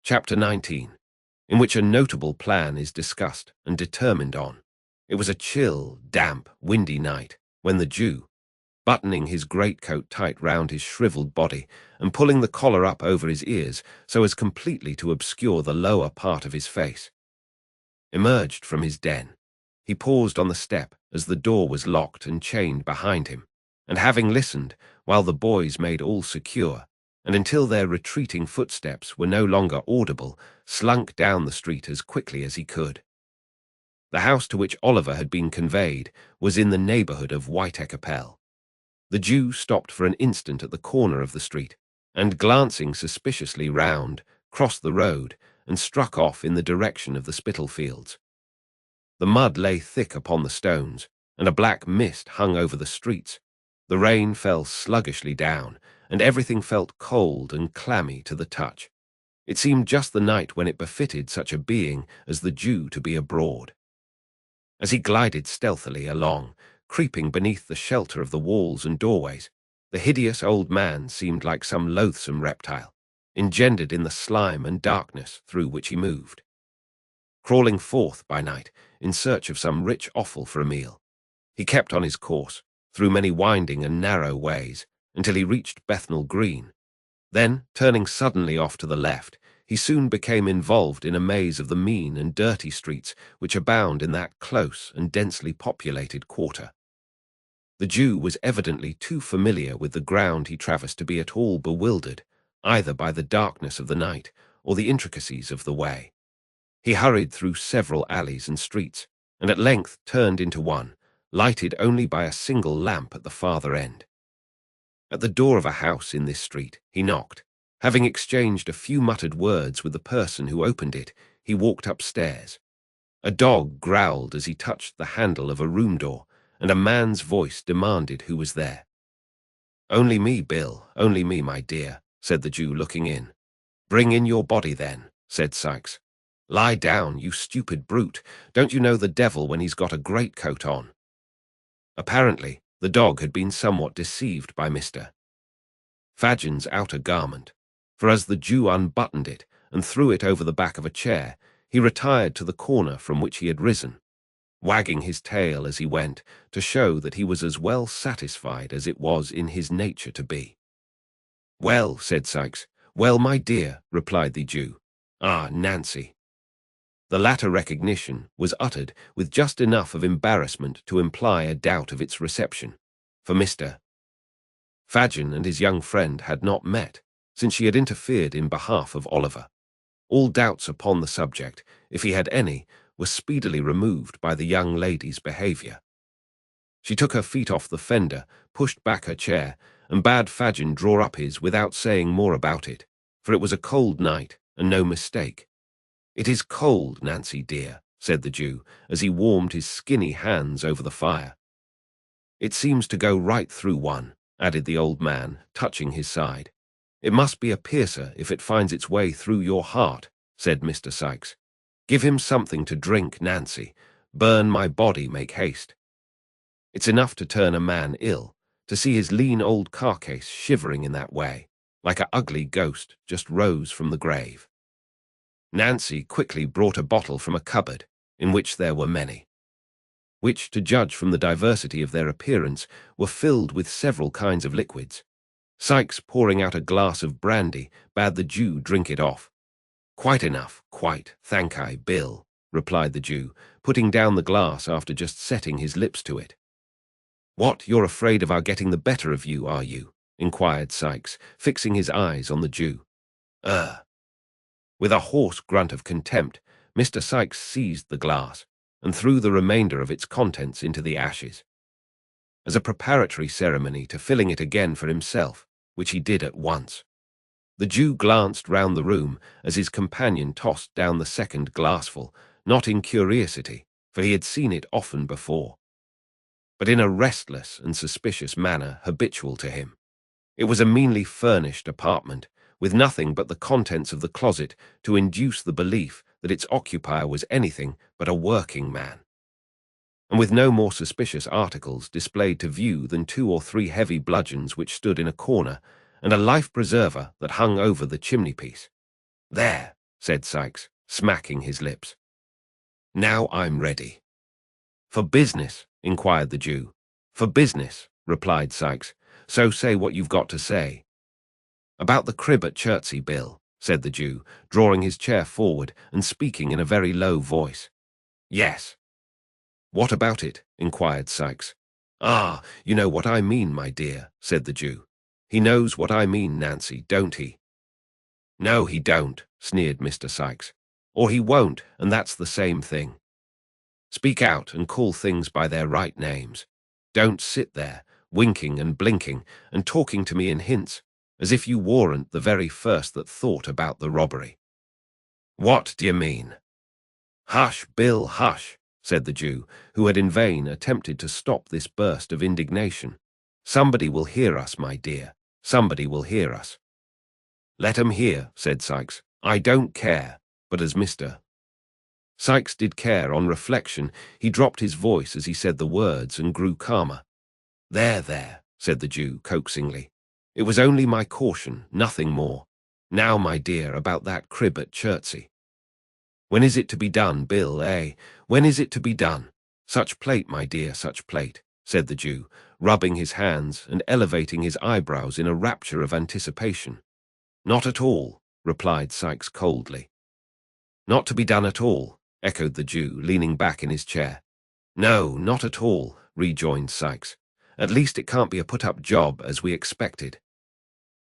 Chapter 19, in which a notable plan is discussed and determined on. It was a chill, damp, windy night when the Jew, buttoning his greatcoat tight round his shriveled body and pulling the collar up over his ears so as completely to obscure the lower part of his face, emerged from his den. He paused on the step as the door was locked and chained behind him, and having listened while the boys made all secure, and until their retreating footsteps were no longer audible, slunk down the street as quickly as he could. The house to which Oliver had been conveyed was in the neighbourhood of White-Capel. The Jew stopped for an instant at the corner of the street, and glancing suspiciously round, crossed the road and struck off in the direction of the Spitalfields. The mud lay thick upon the stones, and a black mist hung over the streets. The rain fell sluggishly down, and everything felt cold and clammy to the touch. It seemed just the night when it befitted such a being as the Jew to be abroad. As he glided stealthily along, creeping beneath the shelter of the walls and doorways, the hideous old man seemed like some loathsome reptile, engendered in the slime and darkness through which he moved. Crawling forth by night in search of some rich offal for a meal, he kept on his course through many winding and narrow ways until he reached Bethnal Green. Then, turning suddenly off to the left, he soon became involved in a maze of the mean and dirty streets which abound in that close and densely populated quarter. The Jew was evidently too familiar with the ground he traversed to be at all bewildered, either by the darkness of the night or the intricacies of the way. He hurried through several alleys and streets, and at length turned into one, lighted only by a single lamp at the farther end. At the door of a house in this street he knocked. Having exchanged a few muttered words with the person who opened it, he walked upstairs. A dog growled as he touched the handle of a room door, and a man's voice demanded who was there. "Only me, Bill, only me, my dear," said the Jew, looking in. "Bring in your body, then," said Sikes. "Lie down, you stupid brute. Don't you know the devil when he's got a greatcoat on?" Apparently, the dog had been somewhat deceived by Mr. Fadgen's outer garment, for as the Jew unbuttoned it and threw it over the back of a chair, he retired to the corner from which he had risen, wagging his tail as he went to show that he was as well satisfied as it was in his nature to be. "Well," said Sikes. "Well, my dear," replied the Jew. "Ah, Nancy." The latter recognition was uttered with just enough of embarrassment to imply a doubt of its reception, for Mr. Fadgen and his young friend had not met since she had interfered in behalf of Oliver. All doubts upon the subject, if he had any, were speedily removed by the young lady's behaviour. She took her feet off the fender, pushed back her chair, and bade Fadgen draw up his without saying more about it, for it was a cold night, and no mistake. "It is cold, Nancy dear," said the Jew, as he warmed his skinny hands over the fire. "It seems to go right through one," added the old man, touching his side. "It must be a piercer if it finds its way through your heart," said Mr. Sikes. "Give him something to drink, Nancy. Burn my body, make haste. It's enough to turn a man ill, to see his lean old carcase shivering in that way, like a ugly ghost just rose from the grave." Nancy quickly brought a bottle from a cupboard, in which there were many, which, to judge from the diversity of their appearance, were filled with several kinds of liquids. Sikes, pouring out a glass of brandy, bade the Jew drink it off. "Quite enough, quite, thank I, Bill," replied the Jew, putting down the glass after just setting his lips to it. "What, you're afraid of our getting the better of you, are you?" inquired Sikes, fixing his eyes on the Jew. With a hoarse grunt of contempt, Mr. Sikes seized the glass and threw the remainder of its contents into the ashes, as a preparatory ceremony to filling it again for himself, which he did at once. The Jew glanced round the room as his companion tossed down the second glassful, not in curiosity, for he had seen it often before, but in a restless and suspicious manner habitual to him. It was a meanly furnished apartment, with nothing but the contents of the closet to induce the belief that its occupier was anything but a working man, and with no more suspicious articles displayed to view than 2 or 3 heavy bludgeons which stood in a corner, and a life-preserver that hung over the chimney-piece. "There," said Sykes, smacking his lips. Now I'm ready. For business? Inquired the Jew. For business, replied Sykes. So say what you've got to say. About the crib at Chertsey, Bill, said the Jew, drawing his chair forward and speaking in a very low voice. Yes. What about it? Inquired Sykes. Ah, you know what I mean, my dear, said the Jew. He knows what I mean, Nancy, don't he? No, he don't, sneered Mr. Sykes. Or he won't, and that's the same thing. Speak out and call things by their right names. Don't sit there, winking and blinking and talking to me in hints, as if you warn't the very first that thought about the robbery. What do you mean? Hush, Bill, hush, said the Jew, who had in vain attempted to stop this burst of indignation. Somebody will hear us, my dear. Somebody will hear us. Let 'em hear, said Sykes. I don't care, but as Mr. Sykes did care. On reflection, he dropped his voice as he said the words and grew calmer. There, said the Jew coaxingly. It was only my caution, nothing more. Now, my dear, about that crib at Chertsey. When is it to be done, Bill, eh? When is it to be done? Such plate, my dear, such plate, said the Jew, rubbing his hands and elevating his eyebrows in a rapture of anticipation. Not at all, replied Sykes coldly. Not to be done at all, echoed the Jew, leaning back in his chair. No, not at all, rejoined Sykes. At least it can't be a put-up job as we expected.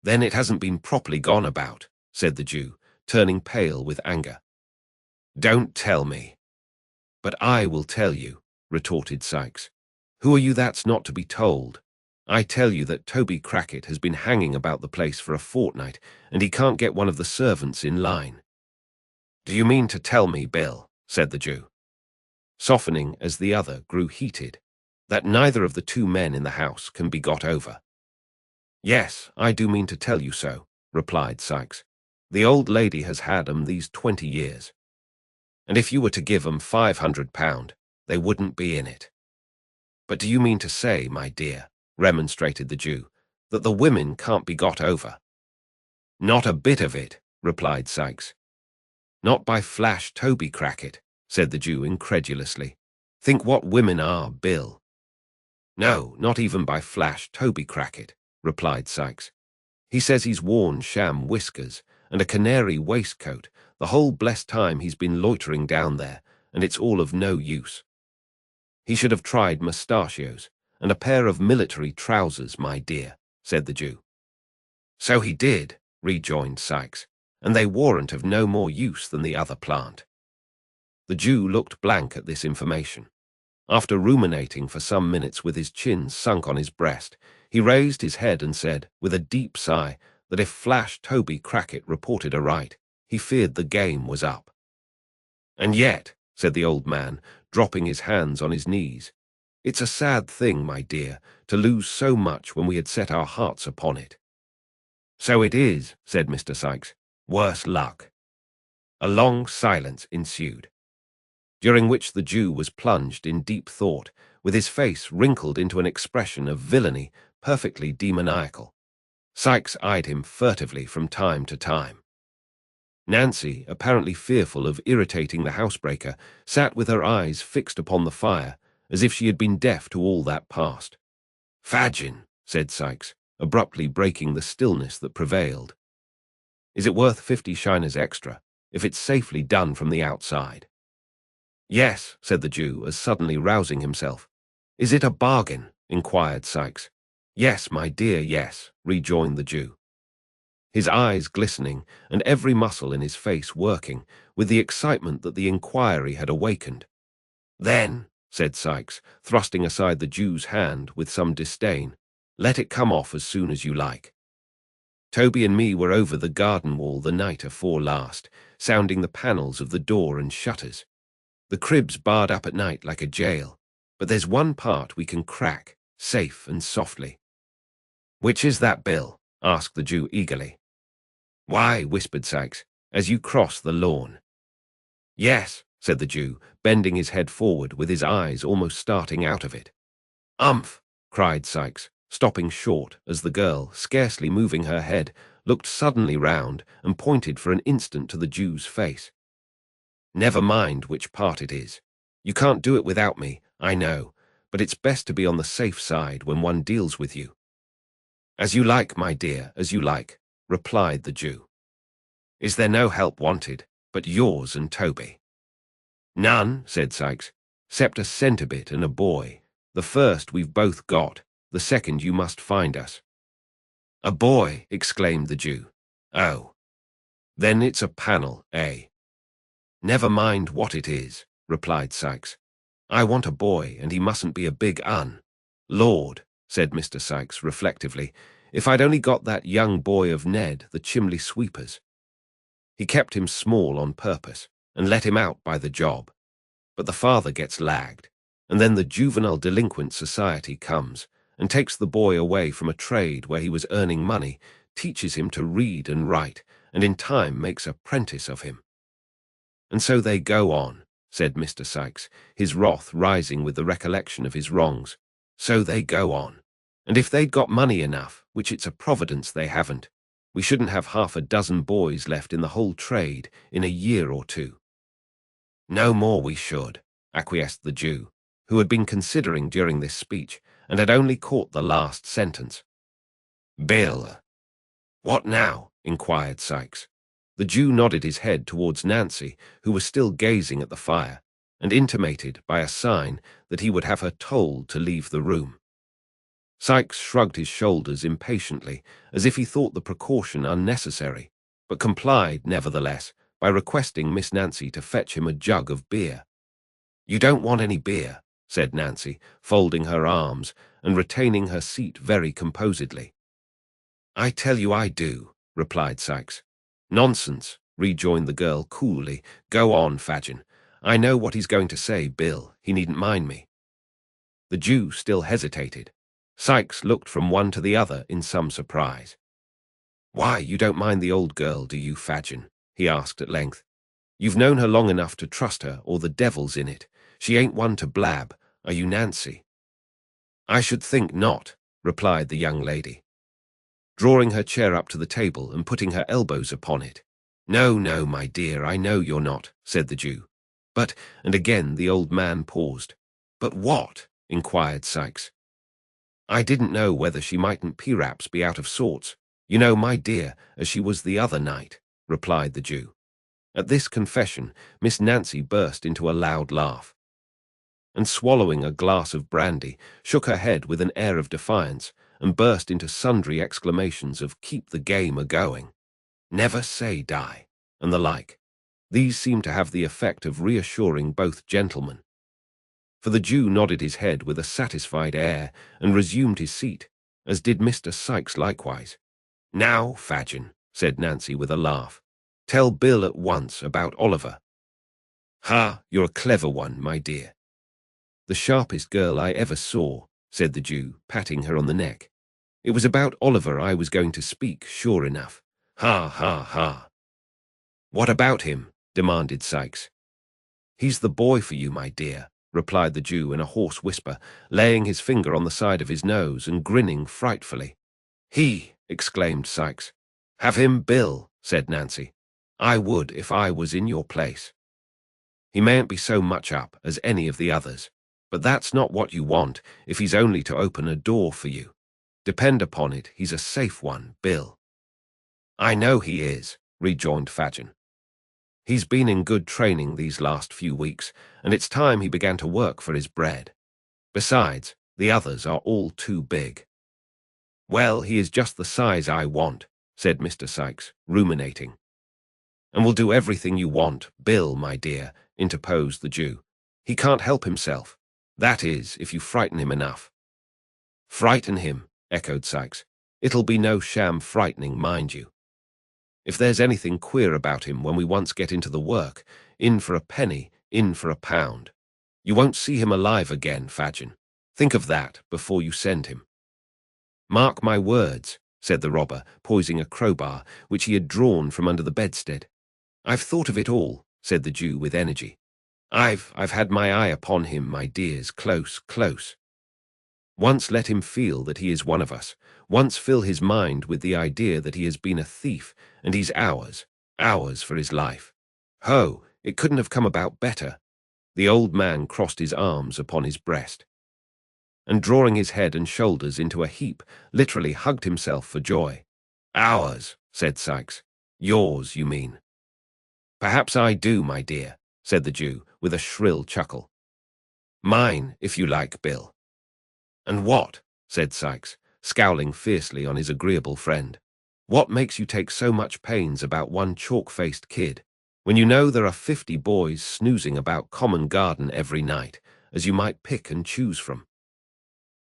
Then it hasn't been properly gone about, said the Jew, turning pale with anger. Don't tell me. But I will tell you, retorted Sykes. Who are you that's not to be told? I tell you that Toby Crackit has been hanging about the place for a fortnight, and he can't get one of the servants in line. Do you mean to tell me, Bill, said the Jew, softening as the other grew heated, that neither of the two men in the house can be got over? Yes, I do mean to tell you so, replied Sykes. The old lady has had 'em these 20 years. And if you were to give 'em £500, they wouldn't be in it. But do you mean to say, my dear, remonstrated the Jew, that the women can't be got over? Not a bit of it, replied Sykes. Not by Flash Toby Crackit, said the Jew incredulously. Think what women are, Bill. No, not even by Flash Toby Crackit, replied Sykes. He says he's worn sham whiskers and a canary waistcoat the whole blessed time he's been loitering down there, and it's all of no use. He should have tried mustachios and a pair of military trousers, my dear, said the Jew. So he did, rejoined Sykes, and they warn't of no more use than the other plant. The Jew looked blank at this information. After ruminating for some minutes with his chin sunk on his breast, he raised his head and said, with a deep sigh, that if Flash Toby Crackit reported aright, he feared the game was up. And yet, said the old man, dropping his hands on his knees, it's a sad thing, my dear, to lose so much when we had set our hearts upon it. So it is, said Mr. Sykes. Worse luck. A long silence ensued, during which the Jew was plunged in deep thought, with his face wrinkled into an expression of villainy perfectly demoniacal. Sykes eyed him furtively from time to time. Nancy, apparently fearful of irritating the housebreaker, sat with her eyes fixed upon the fire, as if she had been deaf to all that passed. Fadgin, said Sykes, abruptly breaking the stillness that prevailed. Is it worth 50 shiners extra, if it's safely done from the outside? Yes, said the Jew, as suddenly rousing himself. Is it a bargain? Inquired Sykes. Yes, my dear, yes, rejoined the Jew, his eyes glistening and every muscle in his face working with the excitement that the inquiry had awakened. Then, said Sykes, thrusting aside the Jew's hand with some disdain, let it come off as soon as you like. Toby and me were over the garden wall the night afore last, sounding the panels of the door and shutters. The crib's barred up at night like a jail, but there's one part we can crack, safe and softly. Which is that, Bill? Asked the Jew eagerly. Why, whispered Sykes, as you cross the lawn. Yes, said the Jew, bending his head forward with his eyes almost starting out of it. Umph, cried Sykes, stopping short as the girl, scarcely moving her head, looked suddenly round and pointed for an instant to the Jew's face. "Never mind which part it is. You can't do it without me, I know, but it's best to be on the safe side when one deals with you." "As you like, my dear, as you like," replied the Jew. "Is there no help wanted, but yours and Toby?" "None," said Sikes, "'cept a centre-bit and a boy. The first we've both got, the second you must find us." "A boy!" exclaimed the Jew. "Oh, then it's a panel, eh?" "Never mind what it is," replied Sikes. "I want a boy, and he mustn't be a big un." "Lord," said Mr. Sikes reflectively, "if I'd only got that young boy of Ned, the chimney sweeper's." He kept him small on purpose, and let him out by the job. But the father gets lagged, and then the Juvenile Delinquent Society comes, and takes the boy away from a trade where he was earning money, teaches him to read and write, and in time makes a prentice of him. "And so they go on," said Mr. Sikes, his wrath rising with the recollection of his wrongs. "So they go on. And if they'd got money enough, which it's a providence they haven't, we shouldn't have half a dozen boys left in the whole trade in a year or two." "No more we should," acquiesced the Jew, who had been considering during this speech, and had only caught the last sentence. "Bill." "What now?" inquired Sikes. The Jew nodded his head towards Nancy, who was still gazing at the fire, and intimated by a sign that he would have her told to leave the room. Sikes shrugged his shoulders impatiently, as if he thought the precaution unnecessary, but complied, nevertheless, by requesting Miss Nancy to fetch him a jug of beer. "You don't want any beer," said Nancy, folding her arms and retaining her seat very composedly. "I tell you I do," replied Sikes. "Nonsense," rejoined the girl coolly. "Go on, Fagin. I know what he's going to say, Bill. He needn't mind me." The Jew still hesitated. Sikes looked from one to the other in some surprise. "Why, you don't mind the old girl, do you, Fagin?" he asked at length. "You've known her long enough to trust her, or the devil's in it. She ain't one to blab, are you, Nancy?" "I should think not," replied the young lady, drawing her chair up to the table and putting her elbows upon it. "No, no, my dear, I know you're not," said the Jew. "But," and again the old man paused. "But what?" inquired Sikes. "I didn't know whether she mightn't perhaps be out of sorts, you know, my dear, as she was the other night," replied the Jew. At this confession, Miss Nancy burst into a loud laugh, and swallowing a glass of brandy, shook her head with an air of defiance, and burst into sundry exclamations of "keep the game a-going," "never say die," and the like. These seemed to have the effect of reassuring both gentlemen, for the Jew nodded his head with a satisfied air and resumed his seat, as did Mr. Sikes likewise. "Now, Fagin," said Nancy with a laugh, "tell Bill at once about Oliver." "Ha, you're a clever one, my dear." "The sharpest girl I ever saw," said the Jew, patting her on the neck. "It was about Oliver I was going to speak, sure enough. Ha, ha, ha." "What about him?" demanded Sikes. "He's the boy for you, my dear," replied the Jew in a hoarse whisper, laying his finger on the side of his nose and grinning frightfully. "He!" exclaimed Sikes. "Have him, Bill," said Nancy. "I would if I was in your place. He mayn't be so much up as any of the others, but that's not what you want if he's only to open a door for you. Depend upon it, he's a safe one, Bill." "I know he is," rejoined Fagin. "He's been in good training these last few weeks, and it's time he began to work for his bread. Besides, the others are all too big." "Well, he is just the size I want," said Mr. Sikes, ruminating. "And will do everything you want, Bill, my dear," interposed the Jew. "He can't help himself. That is, if you frighten him enough." "Frighten him," echoed Sikes. "It'll be no sham frightening, mind you. If there's anything queer about him when we once get into the work, in for a penny, in for a pound. You won't see him alive again, Fagin. Think of that before you send him." "Mark my words," said the robber, poising a crowbar, which he had drawn from under the bedstead. "I've thought of it all," said the Jew with energy. I've had my eye upon him, my dears, close, close." Once let him feel that he is one of us. Once fill his mind with the idea that he has been a thief, and he's ours for his life. Ho, it couldn't have come about better. The old man crossed his arms upon his breast, and drawing his head and shoulders into a heap, literally hugged himself for joy. Ours, said Sikes. Yours, you mean. Perhaps I do, my dear, said the Jew, with a shrill chuckle. Mine, if you like, Bill. And what, said Sikes, scowling fiercely on his agreeable friend, what makes you take so much pains about one chalk-faced kid, when you know there are 50 boys snoozing about common garden every night, as you might pick and choose from?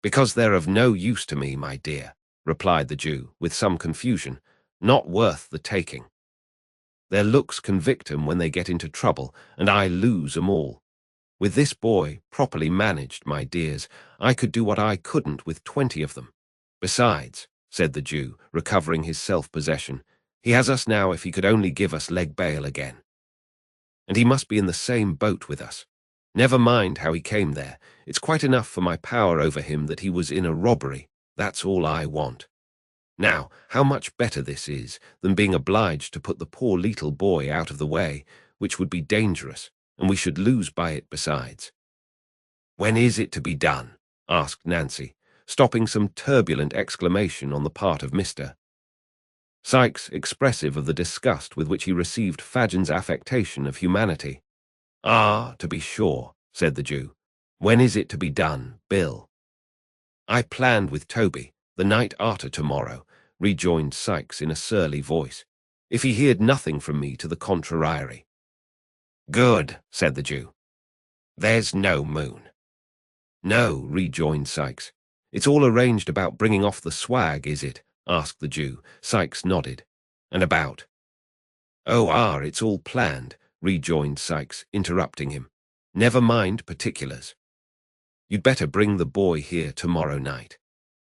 Because they're of no use to me, my dear, replied the Jew, with some confusion, not worth the taking. Their looks convict 'em when they get into trouble, and I lose 'em all. With this boy, properly managed, my dears, I could do what I couldn't with 20 of them. Besides, said the Jew, recovering his self-possession, he has us now if he could only give us leg bail again. And he must be in the same boat with us. Never mind how he came there. It's quite enough for my power over him that he was in a robbery. That's all I want. Now, how much better this is than being obliged to put the poor little boy out of the way, which would be dangerous, and we should lose by it besides. When is it to be done? Asked Nancy, stopping some turbulent exclamation on the part of Mr. Sikes, expressive of the disgust with which he received Fadgen's affectation of humanity. Ah, to be sure, said the Jew. When is it to be done, Bill? I planned with Toby, the night arter tomorrow, rejoined Sikes in a surly voice, if he heard nothing from me to the contrariety. Good, said the Jew. There's no moon. No, rejoined Sikes. It's all arranged about bringing off the swag, is it? Asked the Jew. Sikes nodded. And about? Oh, it's all planned, rejoined Sikes, interrupting him. Never mind particulars. You'd better bring the boy here tomorrow night.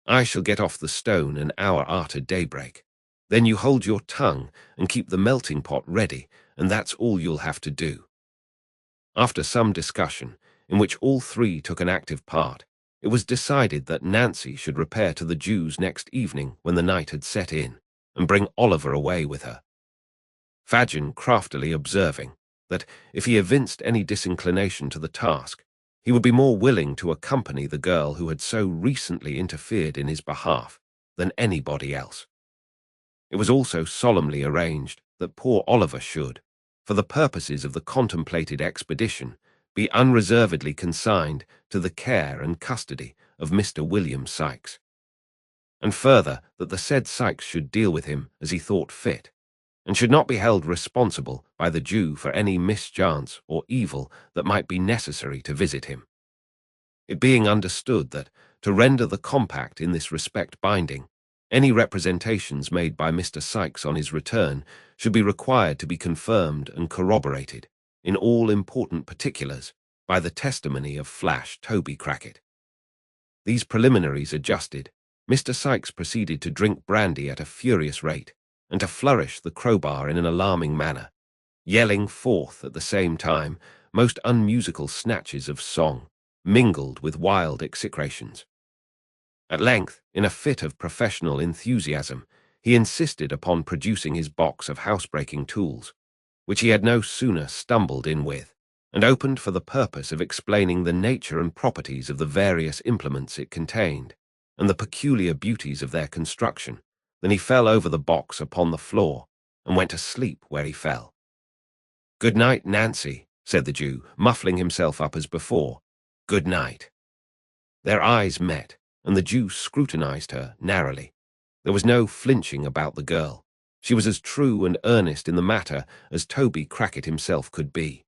I shall get off the stone an hour after daybreak. Then you hold your tongue and keep the melting pot ready, and that's all you'll have to do. After some discussion, in which all three took an active part, it was decided that Nancy should repair to the Jew's next evening when the night had set in, and bring Oliver away with her. Fadgen craftily observing that, if he evinced any disinclination to the task, he would be more willing to accompany the girl who had so recently interfered in his behalf than anybody else. It was also solemnly arranged that poor Oliver should, for the purposes of the contemplated expedition, be unreservedly consigned to the care and custody of Mr. William Sikes, and further that the said Sikes should deal with him as he thought fit, and should not be held responsible by the Jew for any mischance or evil that might be necessary to visit him. It being understood that, to render the compact in this respect binding, any representations made by Mr. Sikes on his return should be required to be confirmed and corroborated, in all important particulars, by the testimony of Flash Toby Crackit. These preliminaries adjusted, Mr. Sikes proceeded to drink brandy at a furious rate, and to flourish the crowbar in an alarming manner, yelling forth at the same time most unmusical snatches of song, mingled with wild execrations. At length, in a fit of professional enthusiasm, he insisted upon producing his box of housebreaking tools, which he had no sooner stumbled in with, and opened for the purpose of explaining the nature and properties of the various implements it contained, and the peculiar beauties of their construction, than he fell over the box upon the floor, and went to sleep where he fell. Good night, Nancy, said the Jew, muffling himself up as before. Good night. Their eyes met, and the Jew scrutinized her narrowly. There was no flinching about the girl. She was as true and earnest in the matter as Toby Crackit himself could be.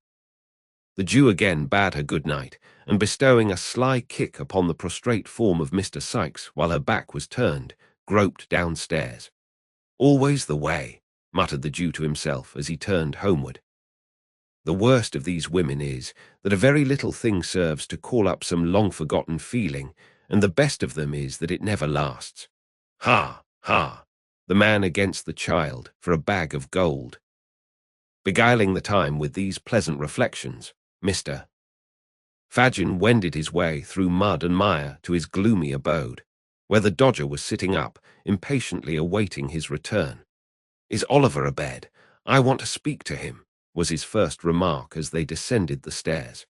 The Jew again bade her good night, and bestowing a sly kick upon the prostrate form of Mr. Sikes while her back was turned, groped downstairs. Always the way, muttered the Jew to himself as he turned homeward. The worst of these women is that a very little thing serves to call up some long-forgotten feeling, and the best of them is that it never lasts. Ha, ha, the man against the child for a bag of gold. Beguiling the time with these pleasant reflections, Mr. Fagin wended his way through mud and mire to his gloomy abode, where the Dodger was sitting up, impatiently awaiting his return. "Is Oliver abed? I want to speak to him," was his first remark as they descended the stairs.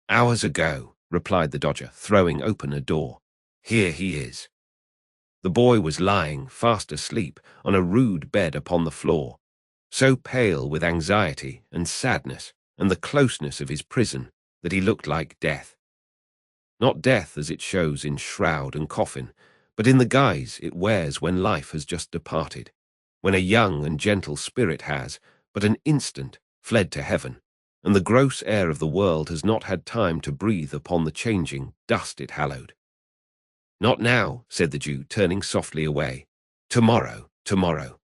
"Hours ago," replied the Dodger, throwing open a door. "Here he is." The boy was lying, fast asleep, on a rude bed upon the floor, so pale with anxiety and sadness and the closeness of his prison that he looked like death. Not death as it shows in shroud and coffin, but in the guise it wears when life has just departed, when a young and gentle spirit has, but an instant, fled to heaven, and the gross air of the world has not had time to breathe upon the changing dust it hallowed. "Not now," said the Jew, turning softly away. "Tomorrow, tomorrow.